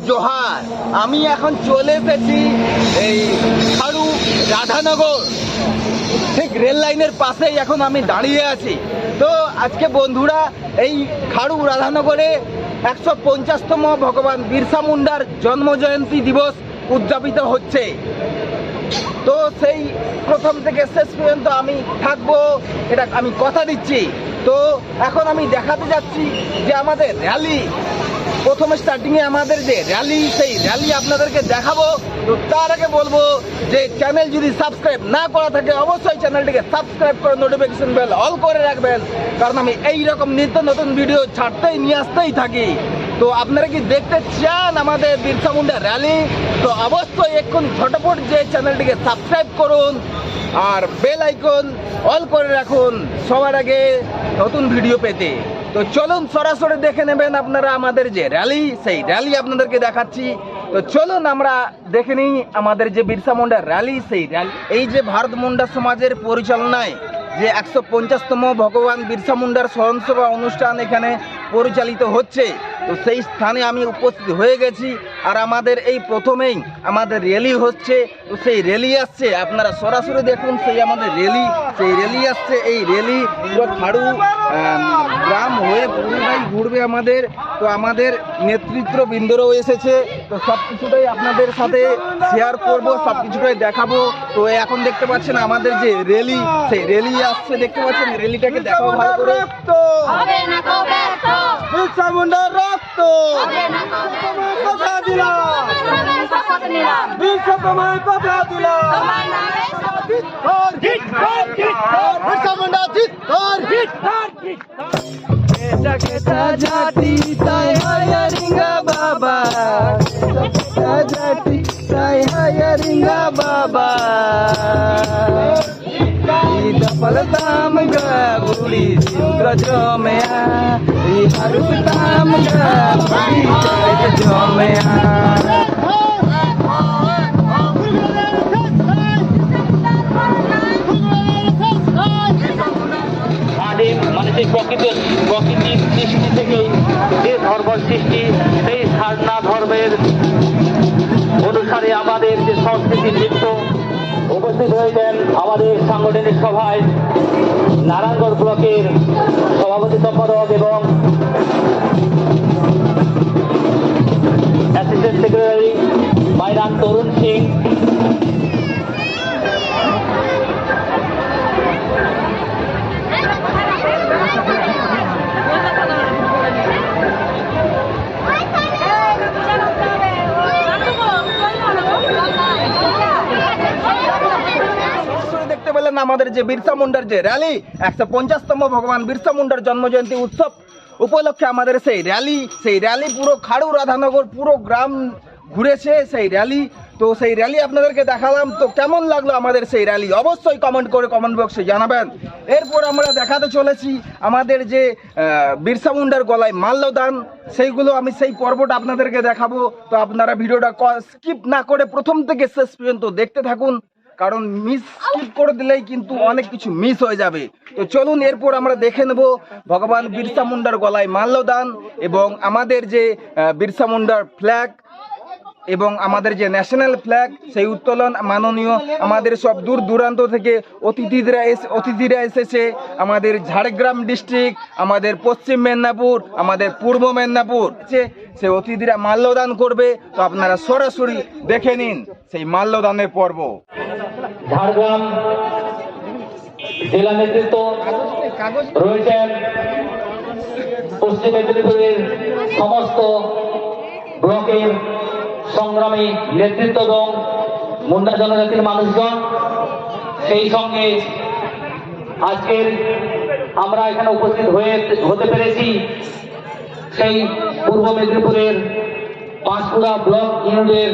জোহার। আমি এখন চলে এসেছি এই খাড়ু রাধানগর, ঠিক রেল লাইনের পাশেই এখন আমি দাঁড়িয়ে আছি। তো আজকে বন্ধুরা এই খাড়ু রাধানগরে 150তম ভগবান বিরসা মুন্ডার জন্মজয়ন্তী দিবস উদযাপিত হচ্ছে। তো সেই প্রথম থেকে শেষ পর্যন্ত আমি থাকবো, এটা আমি কথা দিচ্ছি। তো এখন আমি দেখাতে যাচ্ছি যে আমাদের র্যালি, প্রথম স্টার্টিংয়ে আমাদের যে র্যালি, সেই র্যালি আপনাদেরকে দেখাবো। তো তার আগে বলবো যে চ্যানেল যদি সাবস্ক্রাইব না করা থাকে অবশ্যই চ্যানেলটিকে সাবস্ক্রাইব করে নোটিফিকেশন বেল অল করে রাখবেন, কারণ আমি এই রকম নিত্য নতুন ভিডিও ছাড়তেই নিয়ে আসতেই থাকি। তো আপনারা কি দেখতে চান আমাদের বিরসা মুন্ডা র্যালি? তো অবশ্যই এক্ষুনি ঝটপট যে চ্যানেলটিকে সাবস্ক্রাইব করুন আর বেল আইকন অল করে রাখুন সবার আগে নতুন ভিডিও পেতে। তো চলুন সরাসরি দেখে নেবেন আপনারা আমাদের যে র্যালি, সেই র্যালি আপনাদেরকে দেখাচ্ছি। তো চলুন আমরা দেখে নিই আমাদের যে বিরসা মুন্ডা র্যালি, সেই র্যালি এই যে ভারত মুন্ডা সমাজের পরিচালনায় যে 150তম ভগবান বিরসা মুন্ডার স্মরণসভা অনুষ্ঠান এখানে পরিচালিত হচ্ছে। তো সেই স্থানে আমি উপস্থিত হয়ে গেছি, আর আমাদের এই প্রথমেই আমাদের র্যালি হচ্ছে। তো সেই র্যালি আসছে, আপনারা সরাসরি দেখুন সেই আমাদের র্যালি, সেই র্যালি আসছে। এই র্যালি পুরো খাড়ু গ্রাম হয়ে পুরোটাই ঘুরবে আমাদের। তো আমাদের নেতৃত্ববৃন্দরাও এসেছে, তো সব কিছুটাই আপনাদের সাথে শেয়ার করব, সব কিছুটাই দেখাবো। তো এখন দেখতে পাচ্ছেন আমাদের যে র্যালি, সেই র্যালি আসছে, দেখতে পাচ্ছেন র্যালিটাকে দেখাবো ভালো করে। বিরসা মুন্ডার রক্ত কথা দিলাম, বিরসা তোমায় কথা দিলাম, বিরসা মুন্ডা জিতর জাতি তাই হায়ারিঙ্গা বাবা, জাতি তাই হায়ারিঙ্গা বাবা, दफलताम गा बुढ़ी सिंद्र जमया, हरुताम गा बुढ़ी चैत जमया। মানে সেই প্রকৃতির সৃষ্টি থেকেই যে ধর্ম সৃষ্টি, সেই সারনা ধর্মের অনুসারে আমাদের যে সংস্কৃতি নৃত্য উপস্থিত হয়েছেন আমাদের সাংগঠনিক সভায় নারায়ণগড় ব্লকের সভাপতি সম্পাদক এবং অ্যাসিস্ট্যান্ট সেক্রেটারি মাইরান তরুণ সিং, আমাদের যে বিরসা মুন্ডার যে র্যালি 150তম ভগবান বিরসা মুন্ডার জন্মজয়ন্তী উৎসব উপলক্ষে আমাদের সেই র্যালি পুরো খাড়ু রাধানগর পুরো গ্রাম ঘুরেছে সেই র্যালি। তো সেই র্যালি আপনাদেরকে দেখালাম। তো কেমন লাগলো আমাদের সেই র্যালি অবশ্যই কমেন্ট করে কমেন্ট বক্সে জানাবেন। এরপর আমরা দেখাতে চলেছি আমাদের যে বিরসা মুন্ডার গলায় মাল্যদান, সেইগুলো আমি সেই পর্বটা আপনাদেরকে দেখাবো। তো আপনারা ভিডিওটা স্কিপ না করে প্রথম থেকে শেষ পর্যন্ত দেখতে থাকুন, কারণ স্কিপ করে দিলেই কিন্তু অনেক কিছু মিস হয়ে যাবে। তো চলুন এরপর আমরা দেখে নেব ভগবান বিরসা মুন্ডার গলায় মাল্যদান এবং আমাদের যে বিরসা মুন্ডার ফ্ল্যাগ এবং আমাদের যে ন্যাশনাল ফ্ল্যাগ সেই উত্তোলন। মাননীয় আমাদের সব দূর দূরান্ত থেকে অতিথিরা এসেছে, আমাদের ঝাড়গ্রাম ডিস্ট্রিক্ট, আমাদের পশ্চিম মেদিনীপুর, আমাদের পূর্ব মেদিনীপুর, সেই অতিথিরা মাল্যদান করবে। তো আপনারা সরাসরি দেখে নিন সেই মাল্যদানের পর্ব। ঝাড়গ্রাম জেলা নেতৃত্ব রয়েছেন, পশ্চিম মেদিনীপুরের সমস্ত ব্লকের সংগ্রামী নেতৃত্ব এবং মুন্ডা জনজাতির মানুষজন, সেই সঙ্গে আজকের আমরা এখানে উপস্থিত হতে পেরেছি সেই পূর্ব মেদিনীপুরের পাঁশকুড়া ব্লক ইউনিটের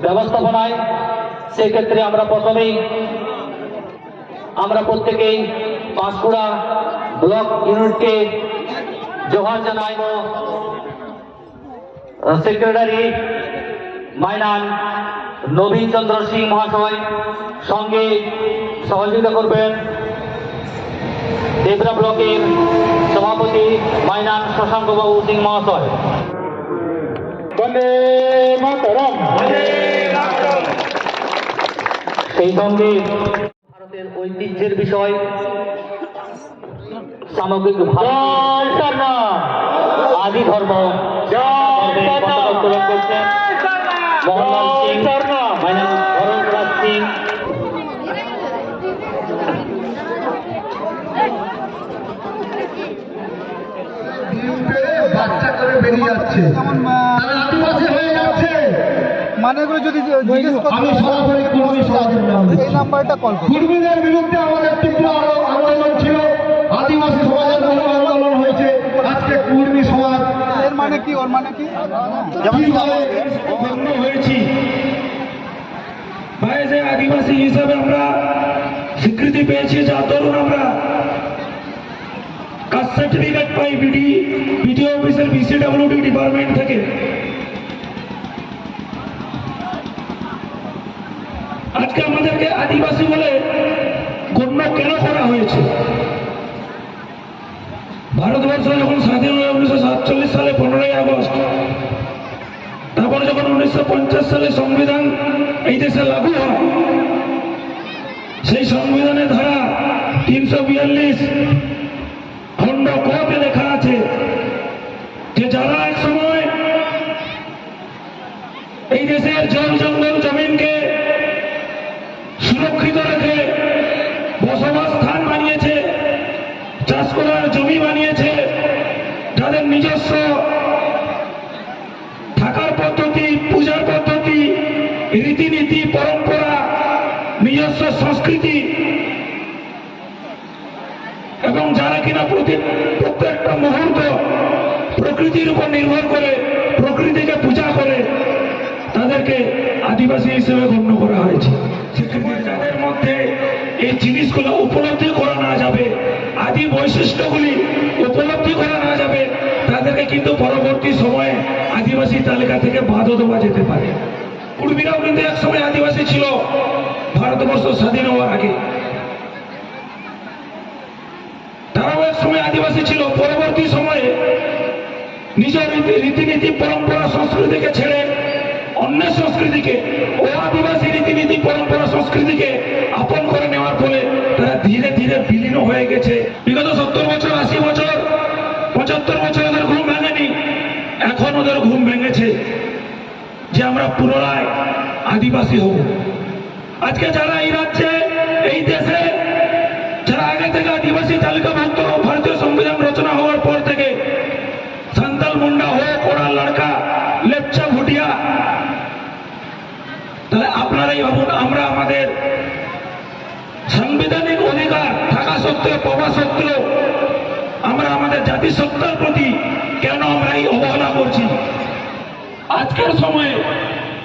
ব্যবস্থাপনায়। সেক্ষেত্রে আমরা প্রত্যেকেই পাঁশকুড়া ব্লক ইউনিটকে জোহার জানাই। সেক্রেটারি মাইনান নবীন চন্দ্র সিং মহাশয়, সঙ্গে সহযোগিতা করবেন দেবরা ব্লকের সভাপতি মাইনান শশাঙ্ক বাবু সিং মহাশয়। বন্দে মাতরম। সেই সঙ্গে ভারতের ঐতিহ্যের বিষয় সামগ্রিক ভারত আদি ধর্ম উত্তোলন করছেন মোহনলাল সিং, ধরমরাজ সিং। বাচ্চা করে বেরিয়ে যাচ্ছে, তারা আদিবাসী হয়ে যাচ্ছে। মানেগুলো যদি জিজ্ঞেস আমি সরাসরি কুর্মী সমাজের নাম এই নাম্বারটা কল করুন। কুর্মীদের বিরুদ্ধে আমাদের তীব্র আন্দোলন ছিল, আদিবাসী সমাজের বহু আন্দোলন হয়েছে। আজকে কুর্মী সমাজ এর মানে কি, ওর মানে কি? কিভাবে গণ্য হয়েছি, ভাই যে আদিবাসী হিসাবে আমরা স্বীকৃতি পেয়েছি, যার দরুন আমরা কাস্ট সার্টিফিকেট পাই বিডিও অফিসের বিসিডব্লিউডি ডিপার্টমেন্ট থেকে। আজকে আমাদেরকে আদিবাসী বলে গণ্য কেন করা হয়েছে? ভারতবর্ষ যখন স্বাধীন হয় 1947 সালে 15ই আগস্ট, তারপরে যখন 1950 সালে সংবিধান এই দেশে লাগু হয়, সেই সংবিধানের ধারা 342 খণ্ড কতে লেখা আছে যে যারা এক সময় এই দেশের জল জঙ্গল জমিনকে সুরক্ষিত রেখে বসবাস স্থান বানিয়েছে, চাষ করার জমি বানিয়েছে, যাদের নিজস্ব থাকার পদ্ধতি, পূজার পদ্ধতি, রীতিনীতি, পরম্পরা, নিজস্ব সংস্কৃতি, এবং যারা কিনা প্রত্যেকটা মুহূর্ত প্রকৃতির উপর নির্ভর করে, প্রকৃতিকে পূজা করে, তাদেরকে আদিবাসী হিসেবে গণ্য করা হয়েছে। সেক্ষেত্রে যাদের মধ্যে এই জিনিসগুলো উপলব্ধি করা না যাবে, আদি বৈশিষ্ট্যগুলি উপলব্ধি করা না যাবে, তাদেরকে কিন্তু পরবর্তী সময়ে আদিবাসী তালিকা থেকে বাদও দেওয়া যেতে পারে। কুর্মীরাও কিন্তু এক সময় আদিবাসী ছিল ভারতবর্ষ স্বাধীন হওয়ার আগে, তারাও এক সময় আদিবাসী ছিল। পরবর্তী সময়ে নিজের রীতিনীতি, পরম্পরা, সংস্কৃতিকে ছেড়ে অন্য সংস্কৃতিকে, ও আদিবাসী রীতিনীতি, পরম্পরা, সংস্কৃতিকে আপন করে নেওয়ার ফলে তারা ধীরে ধীরে বিলীন হয়ে গেছে। বিগত 70 বছর, 80 বছর, 75 বছর ওদের ঘুম ভাঙেনি, এখন ওদের ঘুম ভেঙেছে যে আমরা পুনরায় আদিবাসী হব। আজকে যারা এই রাজ্যে, এই দেশে যারা আগে থেকে আদিবাসী তালিকাভুক্ত, ভারতীয় সংবিধান রচনা হওয়ার পর থেকে সান্তাল, মুন্ডা, হো, কোড়া, লড়কা, লেপচা, ভুটিয়া, তাহলে আপনারাই ভাবুন, আমরা আমাদের সাংবিধানিক অধিকার থাকা সত্ত্বেও, পাওয়া সত্ত্বেও আমরা আমাদের জাতিসত্তার প্রতি কেন আমরা এই অবহেলা করছি? আজকের সময়ে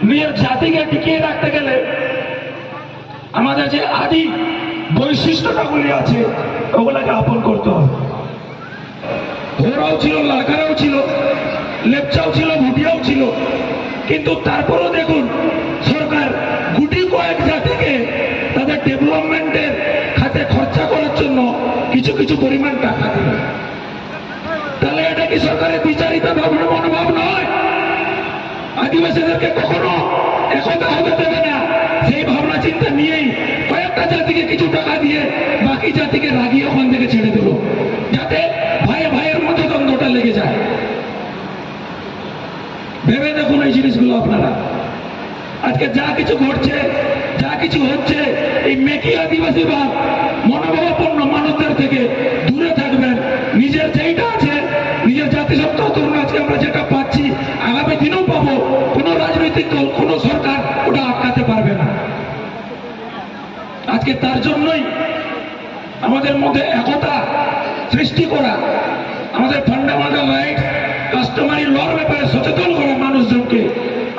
নিজের জাতিকে টিকিয়ে রাখতে গেলে আমাদের যে আদি বৈশিষ্ট্যটাগুলি আছে ওগুলাকে আপন করতে হবে। ওরাও ছিল, লাড়কারাও ছিল, লেপচাও ছিল, ভুটিয়াও ছিল, কিন্তু তারপরও দেখুন সরকার গুটি কয়েক জাতিকে তাদের ডেভেলপমেন্টের খাতে খরচা করার জন্য কিছু কিছু পরিমাণ টাকা দিল। তাহলে এটা কি সরকারের বিচারিত ভাবনা, মনোভাব নয়? আদিবাসীদেরকে কখনো একতা হতে দেবে না, সেই ভাবনা চিন্তা নিয়েই কয়েকটা জাতিকে কিছু টাকা দিয়ে বাকি জাতিকে রাগিয়ে ওখান থেকে ছেড়ে দিল, যাতে ভাইয়ে ভাইয়ের মধ্যে দ্বন্দ্বটা লেগে যায়। ভেবে দেখুন এই জিনিসগুলো আপনারা। আজকে যা কিছু ঘটছে, যা কিছু হচ্ছে, এই মেকি আদিবাসীবাদ মনোভাবাপন্ন মানুষদের থেকে দূরে থাকবেন। নিজের যেইটা আছে, নিজের জাতিসত্তা তরুণ, আজকে আমরা যেটা পাচ্ছি আগামী দিনেও পাবো, কোনো রাজনৈতিক দল, কোনো সরকার ওটা আটকাতে পারবে না। আজকে তার জন্যই আমাদের মধ্যে একতা সৃষ্টি করা, আমাদের ফান্ডামেন্টাল রাইটস, কাস্টমারি লর ব্যাপারে সচেতন করা মানুষজনকে,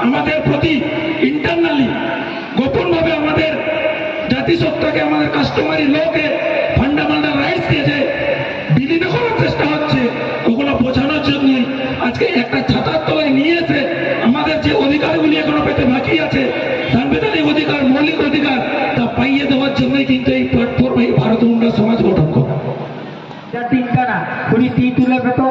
আমাদের প্রতি ইন্টারনালি গোপনভাবে আমাদের জাতিসত্তাকে, আমাদের কাস্টমারি লকে, ফান্ডামেন্টাল রাইটসকে যে বিলীন করার চেষ্টা হচ্ছে, ওগুলো বোঝানোর জন্যই আজকে একটা ছাতার তলায় নিয়ে এসে আমাদের যে অধিকারগুলি এখনো পেতে বাকি আছে, সাংবিধানিক অধিকার, মৌলিক অধিকার, তা পাইয়ে দেওয়ার জন্যই কিন্তু এই প্ল্যাটফর্ম, এই ভারত মুন্ডা সমাজ গঠন করা। তুলে পেতো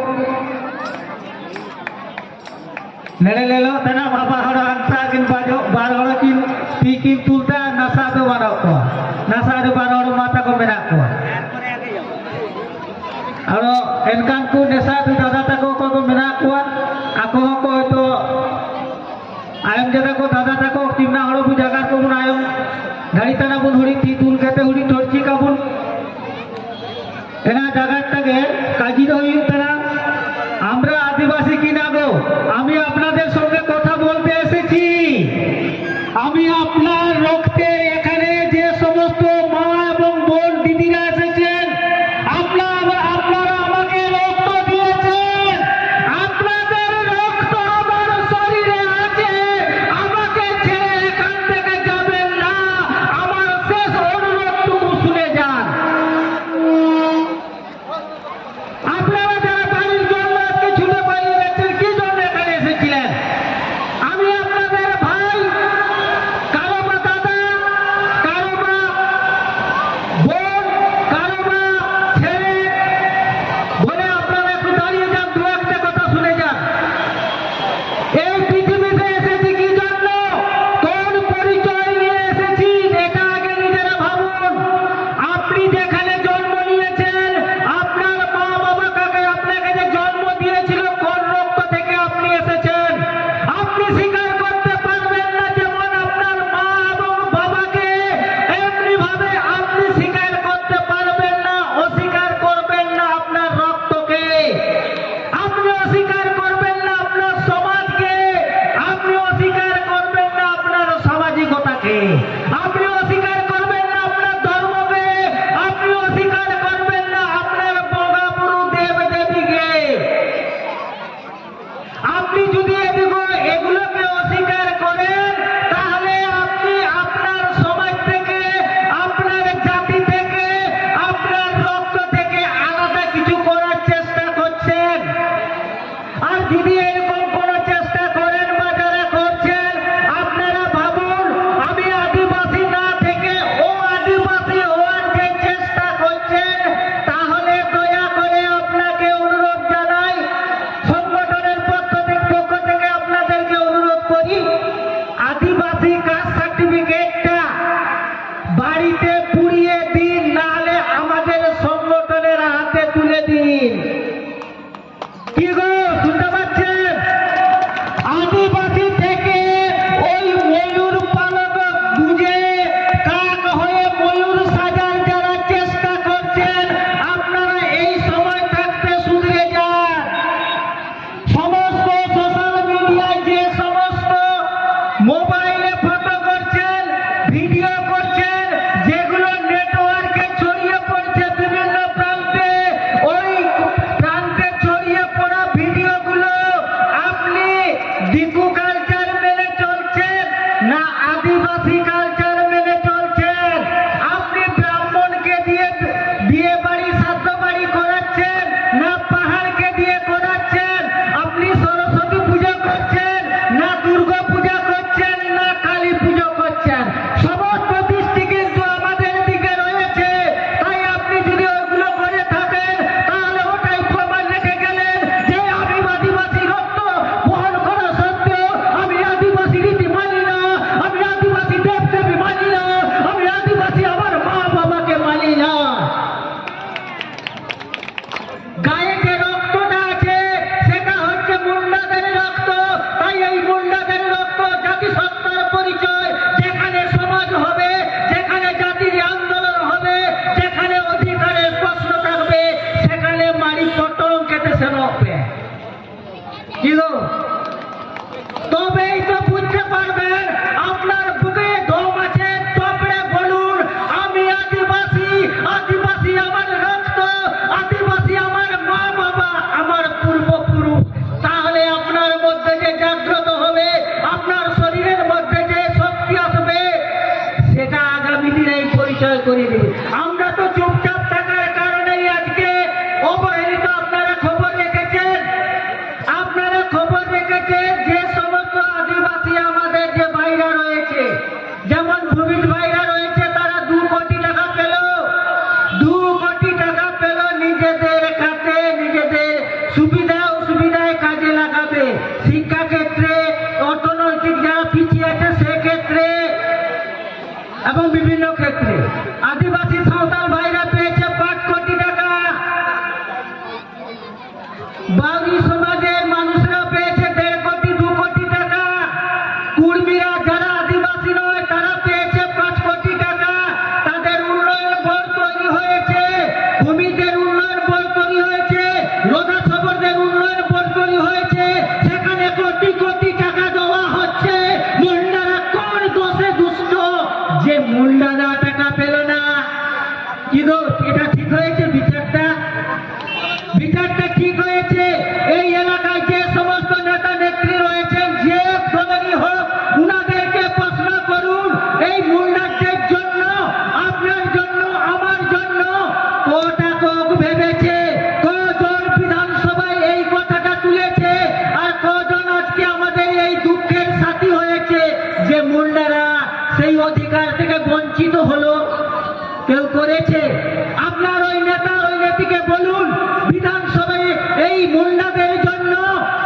নেড়ে লেলো बाबा हर अंसा किन बारह किन तीकिन तुलता नशा दो बारह को नशा दो बारह माता को मेरा को और इनकान को नशा दो दादा तको को मेरा को ako ko ito ayam jada ko dada tako timna horo bu jagar ko bun ayam dhari tana bun huri ti tul kate huri torchi ka bun ena jagar tage kaji do tana আমরা আদিবাসী কিনা গো আমি আপনাদের সঙ্গে কথা বলতে এসেছি আমি আপনার রক্তের এখানে যে সমস্ত মা এবং বোন দিদিরা এসেছেন আপনারা আমাকে রক্ত দিয়েছেন আপনাদের রক্ত আমার শরীরে আছে আমাকে ছেড়ে এখান থেকে যাবেন না আমার শেষ অনুরোধটুকু শুনে যান আপনারা যারা বাড়ির জন্য আজকে ছুটে পালিয়ে গেছেন কি জন্য এখানে এসেছিলেন আমি আপনাদের ভাই কারো বা দাদা কারো বা বোন কারো বা ছেলে বলে আপনারা একটু দাঁড়িয়ে যান দু একটা কথা শুনে যান এই পৃথিবীতে এসেছি কি জন্য কোন পরিচয় নিয়ে এসেছি এটা আগে নিজেরা ভাবুন আপনি যেখানে জন্ম নিয়েছেন আপনার মা বাবা কাকে আপনাকে যে জন্ম দিয়েছিল কোন রক্ত থেকে আপনি এসেছেন আপনি স্বীকার করতে পারবেন না যেমন আপনার মা এবং বাবাকে এমনি ভাবে আপনি স্বীকার করতে পারবেন না অস্বীকার করবেন না আপনার রক্তকে আপনি অস্বীকার করবেন না আপনার সমাজকে আপনি অস্বীকার করবেন না আপনার সামাজিকতাকে আপনি অস্বীকার করবেন না আপনার ধর্মকে আপনি অস্বীকার করবেন না আপনার বঙ্গাবুরু দেব দেবীকে আপনি যদি এগুলোকে অস্বীকার করেন তাহলে আপনি আপনার সমাজ থেকে আপনার জাতি থেকে আপনার রক্ত থেকে আলাদা কিছু করার চেষ্টা করছেন আর যদি এরকম কোন চেষ্টা করেন বা যারা করছেন আপনারা ভাবুন আমি আদিবাসী না থেকে ও আদিবাসী হওয়ার যে চেষ্টা করছেন তাহলে দয়া করে আপনাকে অনুরোধ জানাই সংগঠনের পক্ষ থেকে আপনাদেরকে অনুরোধ করি আদিবাসী কাস্ট সার্টিফিকেটটা বাড়িতে পুড়িয়ে দিন নাহলে আমাদের সংগঠনের হাতে তুলে দিন কি গো শুনতে পাচ্ছেন আদিবাসী থেকে ওই ময়ূর পালক বুঝে কাক হয়ে ময়ূর সাজার যারা চেষ্টা করছেন আপনারা এই সময় থাকতে শুধরে যান সমস্ত সোশ্যাল মিডিয়ায় যে সমস্ত মোবাইলে ফটো করছেন ভিডিও করছেন যেগুলো নেটওয়ার্কে ছড়িয়ে পড়ছে বিভিন্ন প্রান্তে ওই প্রান্তে ছড়িয়ে পড়া ভিডিওগুলো আপনি দিকু কালচার মেনে চলছেন না আদিবাসী কালচার মেনে চলছেন আপনি ব্রাহ্মণকে দিয়ে বিয়ে বাড়ি শ্রাদ্ধ বাড়ি করাচ্ছেন না পাহাড়কে দিয়ে করাচ্ছেন আপনি সরস্বতী পূজা করছেন না দুর্গা পূজা করছেন না কালী পুজো করছেন সমস্ত দৃষ্টি কিন্তু আমাদের দিকে রয়েছে তাই আপনি যদি ওইগুলো করে থাকেন তাহলে ওটাই প্রমাণ রেখে গেলেন যে আমি আদিবাসী রক্ত বহন করা সত্ত্বেও আমি আদিবাসী রীতি মানি না আমি আদিবাসী দেব দেবী মানি না আমি আদিবাসী আমার মা বাবাকে মানি না গায়ে যে রক্তটা আছে সেটা হচ্ছে মুন্ডাদের রক্ত তাই এই মুন্ডাদের রক্ত জাতিসত্তার পরিচয় যেখানে সমাজ হবে যেখানে জাতির আন্দোলন হবে যেখানে অধিকারের প্রশ্ন থাকবে সেখানে মারি পটং কেটে সে রকবে কি গো তবেই তো বুঝতে পারবেন আপনার বুকে দম আছে তবে বলুন আমি আদিবাসী আদিবাসী আমার রক্ত আদিবাসী আমার মা বাবা আমার পূর্বপুরুষ তাহলে আপনার মধ্যে যে জাগ্রত হবে আপনার শরীরের মধ্যে যে শক্তি আসবে সেটা আগামী দিনেই পরিচয় করে দেবে আমরা তো চুপচাপ থাকার কারণেই আজকে অবহেলিত আপনারা খবর রেখেছেন যে সমস্ত এবং বিভিন্ন ক্ষেত্রে আদিবাসী সাঁওতাল ভাইরা পেয়েছে 5 কোটি টাকা, বাউরি সমাজের মানুষরা পেয়েছে 1.5 কোটি 2 কোটি টাকা, কুর্মীরা যারা আদিবাসী নয় তারা পেয়েছে 5 কোটি টাকা। তাদের উন্নয়ন বোর্ড তৈরি হয়েছে, ভূমিদের উন্নয়ন বোর্ড তৈরি হয়েছে, লোধা সবরদের উন্নয়ন বোর্ড তৈরি হয়েছে, সেখানে কোটি কোটি টাকা দেওয়া হচ্ছে। মুন্ডারা কোন দোষে দুষ্ট যে মুন্ডারা টাকা পেল না? কি গো, এটা ঠিক হয়েছে? বিচারটা ঠিক হয়েছে? এই এলাকায় যে সমস্ত নেতা নেত্রী রয়েছেন, যে দলেরই হোক, উনাদেরকে প্রশ্ন করুন এই মুন্ডাদের জন্য, আপনার জন্য, আমার জন্য কটা কোক ভেবেছে, কজন বিধানসভায় এই কথাটা তুলেছে, আর কজন আজকে আমাদের এই দুঃখের সাথী হয়েছে যে মুন্ডারা সেই অধিকার থেকে বঞ্চিত হলো? কেউ করেছে? আপনার ওই নেতা ওই নেত্রীকে বলুন বিধানসভায় এই মুন্ডাদের জন্য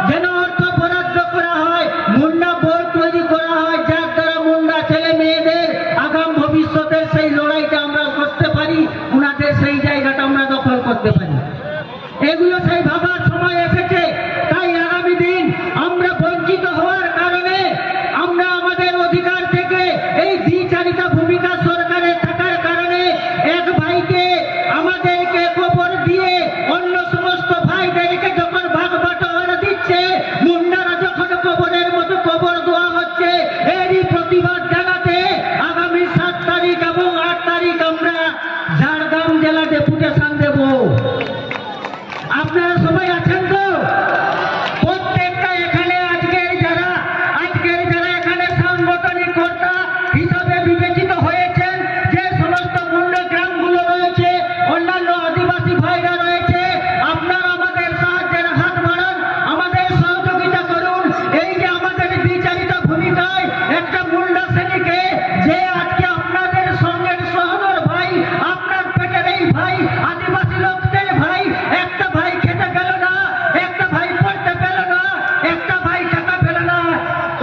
যেন অর্থ বরাদ্দ করা হয়, মুন্ডা বোর্ড তৈরি করা হয়, যার দ্বারা মুন্ডা ছেলে মেয়েদের আগাম ভবিষ্যতের সেই লড়াইটা আমরা করতে পারি, উনাদের সেই জায়গাটা আমরা দখল করতে পারি। এগুলো সেই ভাবার সময় এসেছে। তাই আগামী দিন আমরা বঞ্চিত হওয়ার কারণে আমরা আমাদের অধিকার থেকে এই দ্বিচারিতা ভূমিকা সরকারের থাকার কারণে এক ভাইকে আমাদেরকে কবর দিয়ে অন্য সমস্ত ভাইদেরকে যখন ভাগ বাটোয়ারা দিচ্ছে, মুন্ডারা যখন কবরের মতো কবর দেওয়া হচ্ছে, এরই প্রতিবাদ জানাতে আগামী 7 তারিখ এবং 8 তারিখ আমরা ঝাড়গ্রাম জেলা ডেপুটেশন দেব। আপনারা সবাই আছেন তো? প্রত্যেকটা এখানে আজকের যারা এখানে সাংগঠনিক কর্তা হিসাবে বিবেচিত হয়েছেন, যে সমস্ত মুন্ড গ্রামগুলো রয়েছে, অন্যান্য আদিবাসী ভাইরা রয়েছে, আপনারা আমাদের সাহায্যের হাত বাড়ান, আমাদের সহযোগিতা করুন। এই যে আমাদের বিচারিত ভূমিকায় একটা মুন্ডা শ্রেণীকে, যে আজকে আপনাদের সঙ্গে সহদর ভাই, আপনার পেটের এই ভাই, আদিবাসী লোকদের ভাই, একটা ভাই খেতে পেল না, একটা ভাই পড়তে পেল না, একটা ভাই টাকা পেল না,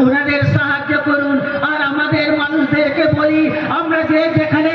ওনাদের সাহায্য করুন। আর আমাদের মানুষদেরকে বলি, আমরা যে যেখানে